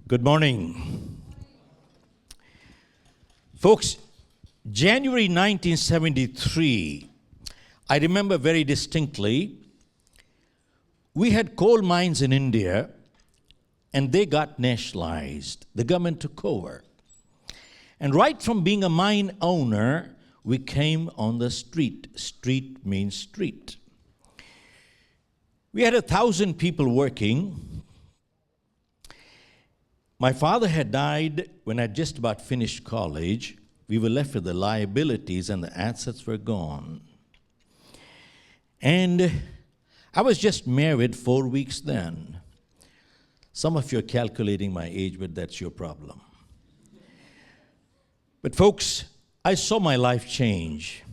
Good morning. Folks, January 1973, I remember very distinctly, we had coal mines in India and they got nationalized. The government took over. And right from being a mine owner, we came on the street. Street means street. We had 1,000 people working. My father had died when I just about finished college. We were left with the liabilities and the assets were gone. And I was just married 4 weeks then. Some of you are calculating my age, but that's your problem. But folks, I saw my life change.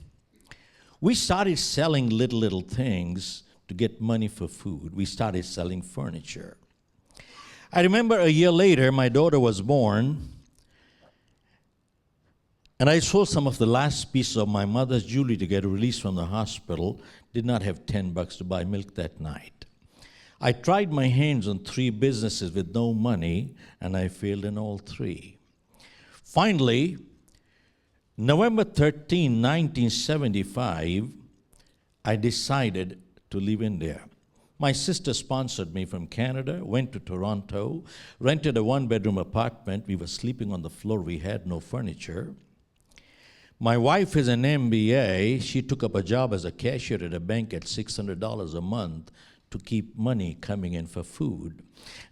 We started selling little things to get money for food. We started selling furniture. I remember a year later, my daughter was born, and I sold some of the last pieces of my mother's jewelry to get released from the hospital. Did not have $10 to buy milk that night. I tried my hands on 3 businesses with no money, and I failed in all 3. Finally, November 13, 1975, I decided to leave India. My sister sponsored me from Canada, went to Toronto, rented a 1-bedroom apartment. We were sleeping on the floor. We had no furniture. My wife is an MBA. She took up a job as a cashier at a bank at $600 a month to keep money coming in for food.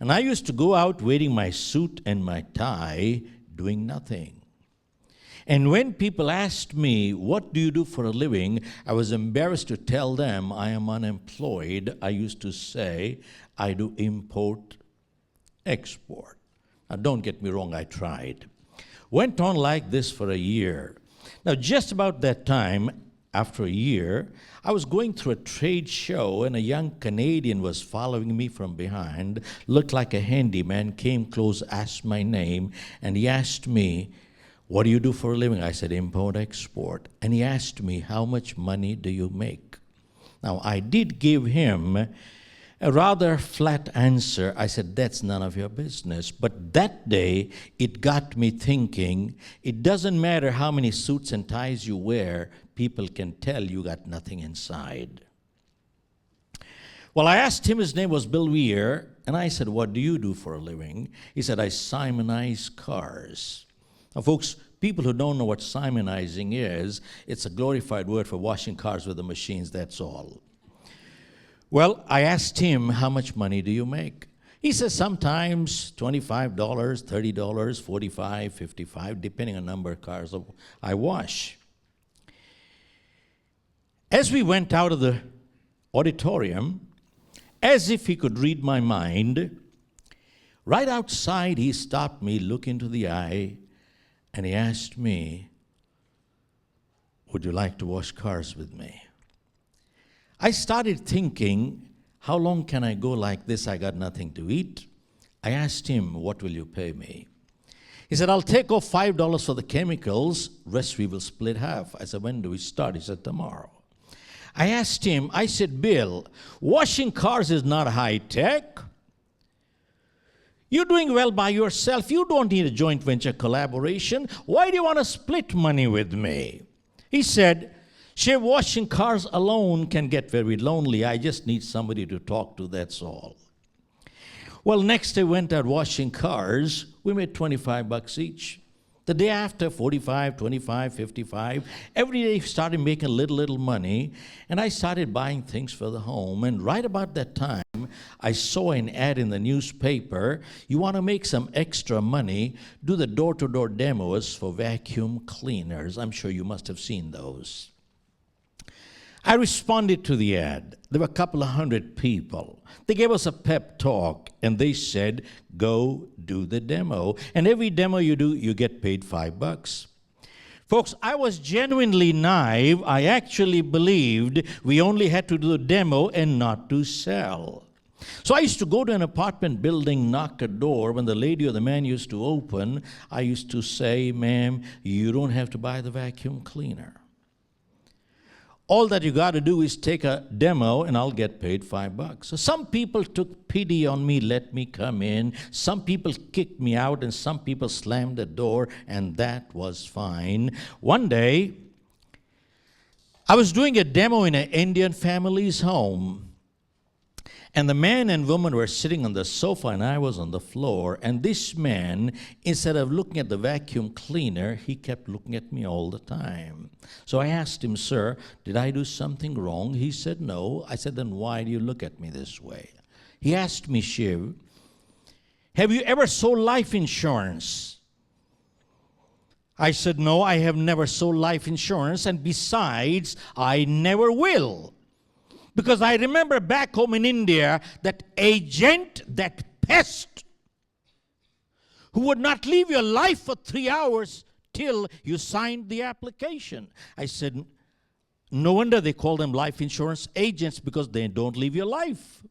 And I used to go out wearing my suit and my tie, doing nothing. And when people asked me, what do you do for a living? I was embarrassed to tell them I am unemployed. I used to say, I do import, export. Now, don't get me wrong, I tried. Went on like this for a year. Now, just about that time, after a year, I was going through a trade show and a young Canadian was following me from behind, looked like a handyman, came close, asked my name, and he asked me, what do you do for a living? I said, import, export. And he asked me, how much money do you make? Now, I did give him a rather flat answer. I said, that's none of your business. But that day, it got me thinking, it doesn't matter how many suits and ties you wear, people can tell you got nothing inside. Well, I asked him, his name was Bill Weir, and I said, what do you do for a living? He said, I simonize cars. Now, folks, people who don't know what simonizing is, it's a glorified word for washing cars with the machines, that's all. Well, I asked him, how much money do you make? He says sometimes $25, $30, $45, $55, depending on the number of cars I wash. As we went out of the auditorium, as if he could read my mind, right outside he stopped me, looked into the eye, and he asked me, would you like to wash cars with me? I started thinking, how long can I go like this? I got nothing to eat. I asked him, what will you pay me? He said, I'll take off $5 for the chemicals, rest we will split half. I said, when do we start? He said, tomorrow. I asked him, I said, Bill, washing cars is not high tech. You're doing well by yourself. You don't need a joint venture collaboration. Why do you want to split money with me? He said, Shiv, washing cars alone can get very lonely. I just need somebody to talk to, that's all. Well, next day went out washing cars. We made $25 each. The day after, 45, 25, 55. Every day started making little money, and I started buying things for the home. And right about that time, I saw an ad in the newspaper. You want to make some extra money, do the door-to-door demos for vacuum cleaners. I'm sure you must have seen those. I responded to the ad. There were a couple of 100 people. They gave us a pep talk, and they said, go do the demo. And every demo you do, you get paid $5. Folks, I was genuinely naive. I actually believed we only had to do the demo and not to sell. So I used to go to an apartment building, knock a door. When the lady or the man used to open, I used to say, ma'am, you don't have to buy the vacuum cleaner. All that you got to do is take a demo and I'll get paid $5. So some people took pity on me, let me come in. Some people kicked me out and some people slammed the door, and that was fine. One day, I was doing a demo in an Indian family's home. And the man and woman were sitting on the sofa and I was on the floor. And this man, instead of looking at the vacuum cleaner, he kept looking at me all the time. So I asked him, "Sir, did I do something wrong?" He said, "No." I said, "Then why do you look at me this way?" He asked me, "Shiv, have you ever sold life insurance?" I said, "No, I have never sold life insurance. And besides, I never will. Because I remember back home in India, that agent, that pest, who would not leave your life for 3 hours till you signed the application." I said, "No wonder they call them life insurance agents, because they don't leave your life."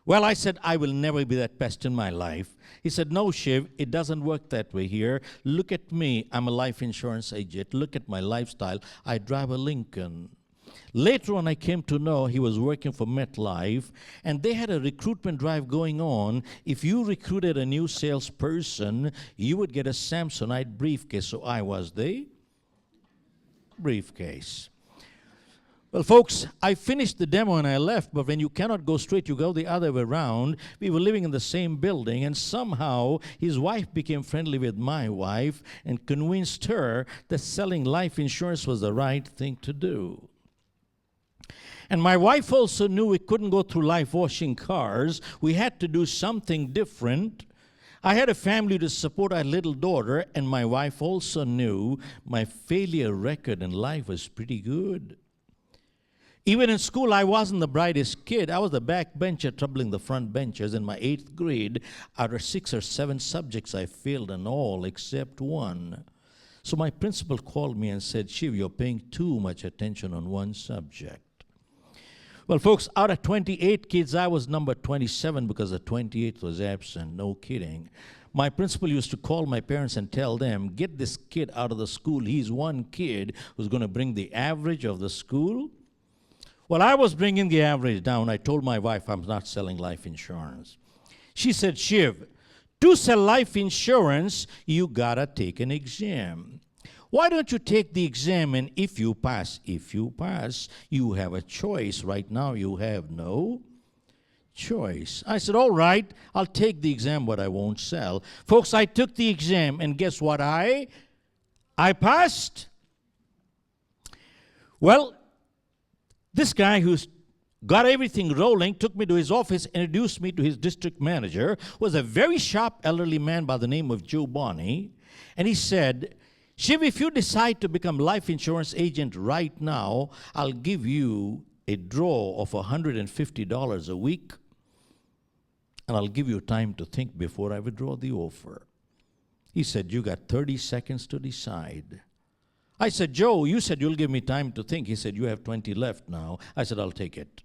Well, I said, "I will never be that pest in my life." He said, "No, Shiv, it doesn't work that way here. Look at me. I'm a life insurance agent. Look at my lifestyle. I drive a Lincoln." Later on, I came to know he was working for MetLife, and they had a recruitment drive going on. If you recruited a new salesperson, you would get a Samsonite briefcase. So I was the briefcase. Well, folks, I finished the demo and I left, but when you cannot go straight, you go the other way around. We were living in the same building, and somehow his wife became friendly with my wife and convinced her that selling life insurance was the right thing to do. And my wife also knew we couldn't go through life washing cars. We had to do something different. I had a family to support our little daughter, and my wife also knew my failure record in life was pretty good. Even in school, I wasn't the brightest kid. I was the backbencher troubling the front benchers. In my 8th grade, out of 6 or 7 subjects, I failed in all except one. So my principal called me and said, "Shiv, you're paying too much attention on one subject." Well, folks, out of 28 kids, I was number 27 because the 28th was absent. No kidding. My principal used to call my parents and tell them, "Get this kid out of the school. He's one kid who's going to bring the average of the school." Well, I was bringing the average down. I told my wife I'm not selling life insurance. She said, "Shiv, to sell life insurance, you gotta take an exam. Why don't you take the exam, and if you pass, you have a choice. Right now, you have no choice." I said, "All right, I'll take the exam, but I won't sell." Folks, I took the exam, and guess what? I passed. Well, this guy who's got everything rolling took me to his office, introduced me to his district manager, was a very sharp elderly man by the name of Joe Bonney, and he said, "Shiv, if you decide to become life insurance agent right now, I'll give you a draw of $150 a week, and I'll give you time to think before I withdraw the offer." He said, "You got 30 seconds to decide." I said, "Joe, you said you'll give me time to think." He said, "You have 20 left now." I said, "I'll take it."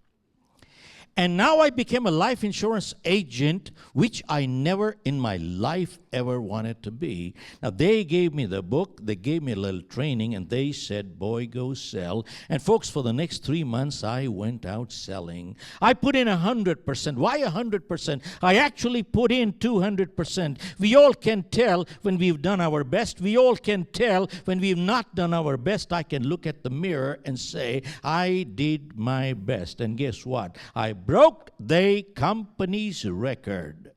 And now I became a life insurance agent, which I never in my life ever wanted to be. Now, they gave me the book, they gave me a little training, and they said, "Boy, go sell." And folks, for the next 3 months, I went out selling. I put in 100%. Why 100%? I actually put in 200%. We all can tell when we've done our best. We all can tell when we've not done our best. I can look at the mirror and say, I did my best. And guess what? I broke the company's record.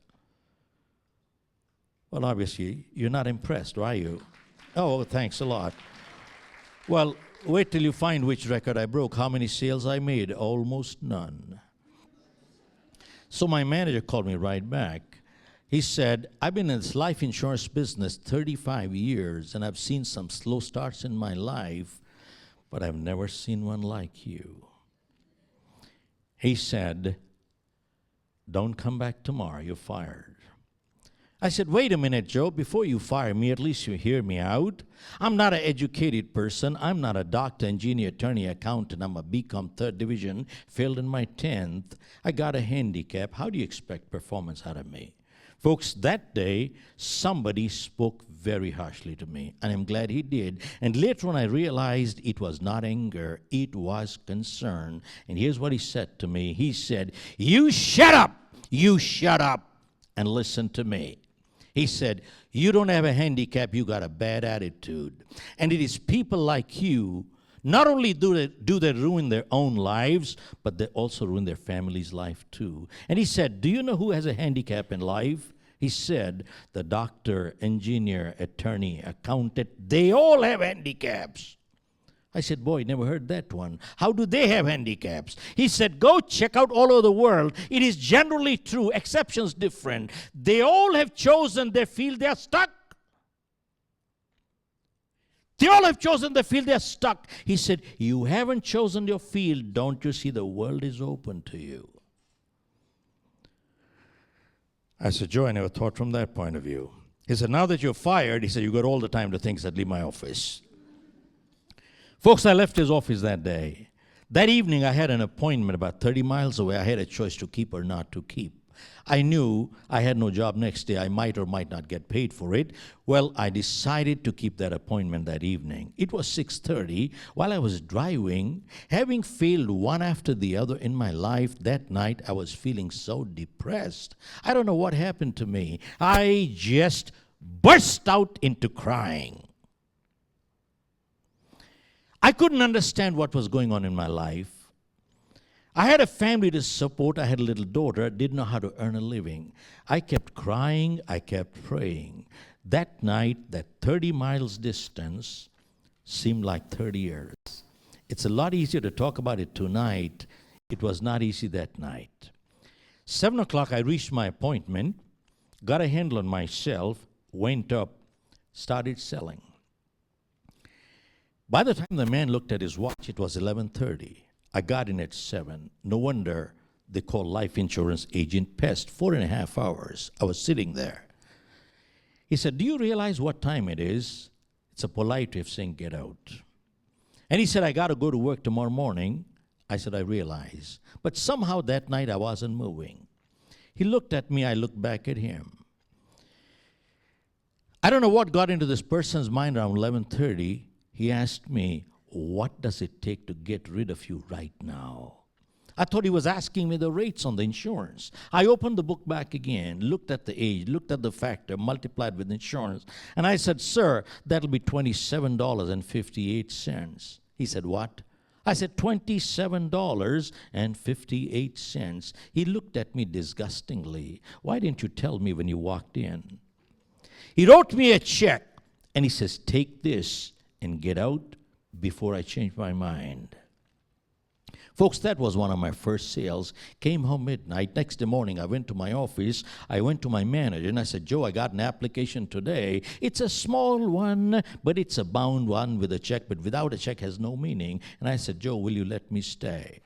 Well, obviously, you're not impressed, are you? Oh, thanks a lot. Well, wait till you find which record I broke. How many sales I made? Almost none. So my manager called me right back. He said, "I've been in this life insurance business 35 years, and I've seen some slow starts in my life, but I've never seen one like you." He said, "Don't come back tomorrow, you're fired." I said, "Wait a minute, Joe, before you fire me, at least you hear me out. I'm not an educated person. I'm not a doctor, engineer, attorney, accountant. I'm a BCom 3rd division, failed in my 10th. I got a handicap. How do you expect performance out of me? Folks, that day, somebody spoke very harshly to me, and I'm glad he did. And later on, I realized it was not anger, it was concern. And here's what he said to me. He said, "You shut up, and listen to me." He said, "You don't have a handicap, you got a bad attitude. And it is people like you, not only do they ruin their own lives, but they also ruin their family's life too." And he said, "Do you know who has a handicap in life?" He said, "The doctor, engineer, attorney, accountant, they all have handicaps." I said, "Boy, never heard that one. How do they have handicaps?" He said, "Go check out all over the world. It is generally true, exceptions different. They all have chosen their field, they are stuck. They all have chosen the field, they are stuck." He said, "You haven't chosen your field. Don't you see the world is open to you?" I said, "Joe, I never thought from that point of view." He said, "Now that you're fired," he said, "you got all the time to think." He said, "Leave my office." Folks, I left his office that day. That evening, I had an appointment about 30 miles away. I had a choice to keep or not to keep. I knew I had no job next day. I might or might not get paid for it. Well, I decided to keep that appointment that evening. It was 6:30. While I was driving, having failed one after the other in my life, that night I was feeling so depressed. I don't know what happened to me. I just burst out into crying. I couldn't understand what was going on in my life. I had a family to support. I had a little daughter. I didn't know how to earn a living. I kept crying. I kept praying. That night, that 30 miles distance seemed like 30 years. It's a lot easier to talk about it tonight. It was not easy that night. 7 o'clock, I reached my appointment, got a handle on myself, went up, started selling. By the time the man looked at his watch, it was 11:30. I got in at 7. No wonder they call life insurance agent pest. 4.5 hours. I was sitting there. He said, "Do you realize what time it is?" It's a polite way of saying get out. And he said, "I got to go to work tomorrow morning." I said, "I realize." But somehow that night I wasn't moving. He looked at me. I looked back at him. I don't know what got into this person's mind around 11:30. He asked me, "What does it take to get rid of you right now?" I thought he was asking me the rates on the insurance. I opened the book back again, looked at the age, looked at the factor, multiplied with insurance, and I said, "Sir, that'll be $27.58. He said, "What?" I said, $27.58. He looked at me disgustingly. "Why didn't you tell me when you walked in?" He wrote me a check, and he says, "Take this and get out before I change my mind." Folks, that was one of my first sales. Came home midnight. Next morning, I went to my office. I went to my manager, and I said, "Joe, I got an application today. It's a small one, but it's a bound one with a check, but without a check has no meaning." And I said, "Joe, will you let me stay?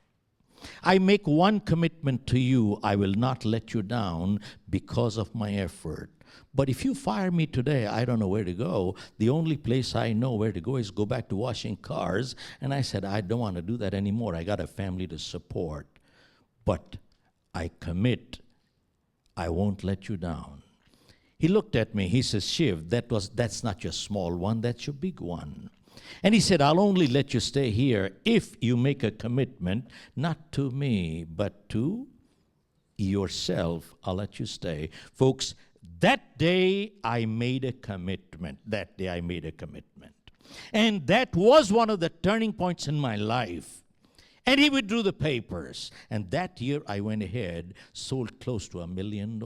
I make one commitment to you. I will not let you down because of my effort. But if you fire me today, I don't know where to go. The only place I know where to go is go back to washing cars." And I said, "I don't want to do that anymore. I got a family to support. But I commit. I won't let you down." He looked at me. He says, "Shiv, that's not your small one. That's your big one." And he said, "I'll only let you stay here if you make a commitment, not to me, but to yourself. I'll let you stay." Folks, that day I made a commitment. And that was one of the turning points in my life. And he withdrew the papers. And that year I went ahead, sold close to $1 million.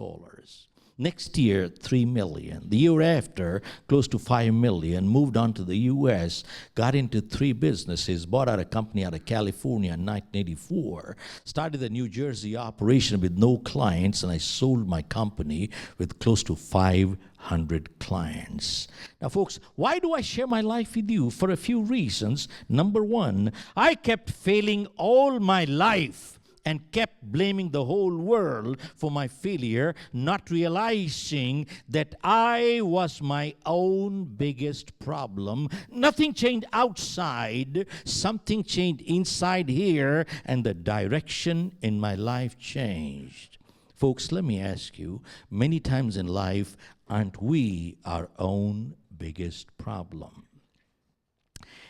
Next year, 3 million. The year after, close to 5 million. Moved on to the U.S., got into 3 businesses, bought out a company out of California in 1984, started a New Jersey operation with no clients, and I sold my company with close to 500 clients. Now, folks, why do I share my life with you? For a few reasons. Number one, I kept failing all my life and kept blaming the whole world for my failure, not realizing that I was my own biggest problem. Nothing changed outside, something changed inside here, and the direction in my life changed. Folks, let me ask you, many times in life, aren't we our own biggest problem?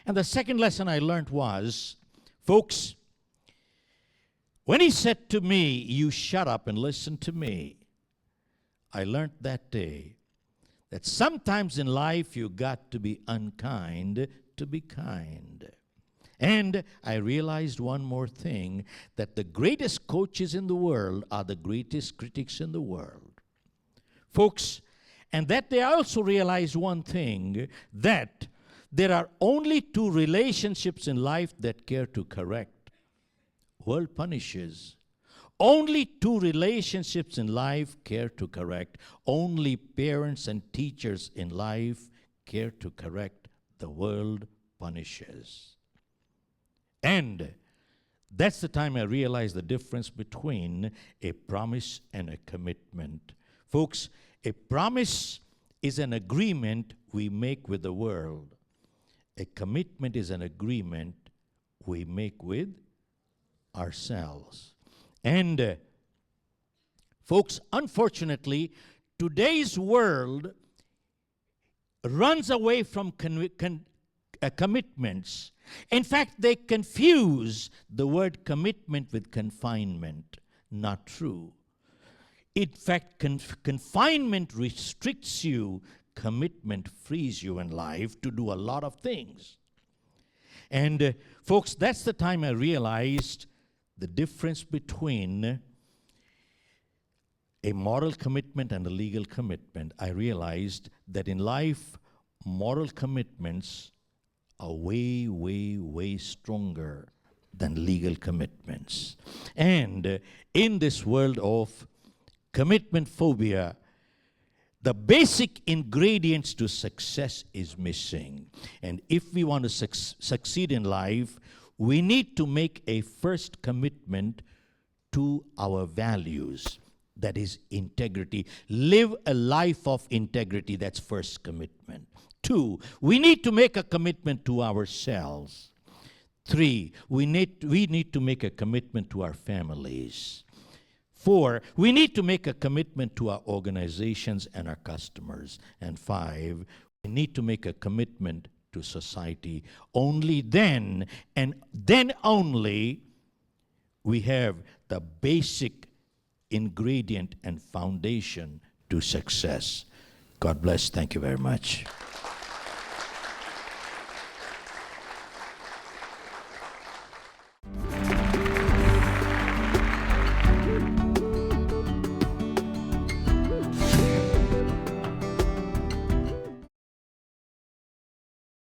And the second lesson I learned was, folks, when he said to me, you shut up and listen to me, I learned that day that sometimes in life you got to be unkind to be kind. And I realized one more thing, that the greatest coaches in the world are the greatest critics in the world. Folks, and that they also realized one thing, that there are only two relationships in life that care to correct. World punishes. Only two relationships in life care to correct. Only parents and teachers in life care to correct. The world punishes. And that's the time I realized the difference between a promise and a commitment. Folks, a promise is an agreement we make with the world. A commitment is an agreement we make with ourselves. And folks, unfortunately, today's world runs away from commitments. In fact, they confuse the word commitment with confinement. Not true. In fact, confinement restricts you. Commitment frees you in life to do a lot of things. And folks, that's the time I realized the difference between a moral commitment and a legal commitment. I realized that in life, moral commitments are way, way, way stronger than legal commitments. And in this world of commitment phobia, the basic ingredients to success is missing. And if we want to succeed in life, we need to make a first commitment to our values. That is integrity. Live a life of integrity. That's first commitment. 2, we need to make a commitment to ourselves. 3, we need to make a commitment to our families. 4, we need to make a commitment to our organizations and our customers. And 5, we need to make a commitment to society. Only then, and then only, we have the basic ingredient and foundation to success. God bless. Thank you very much.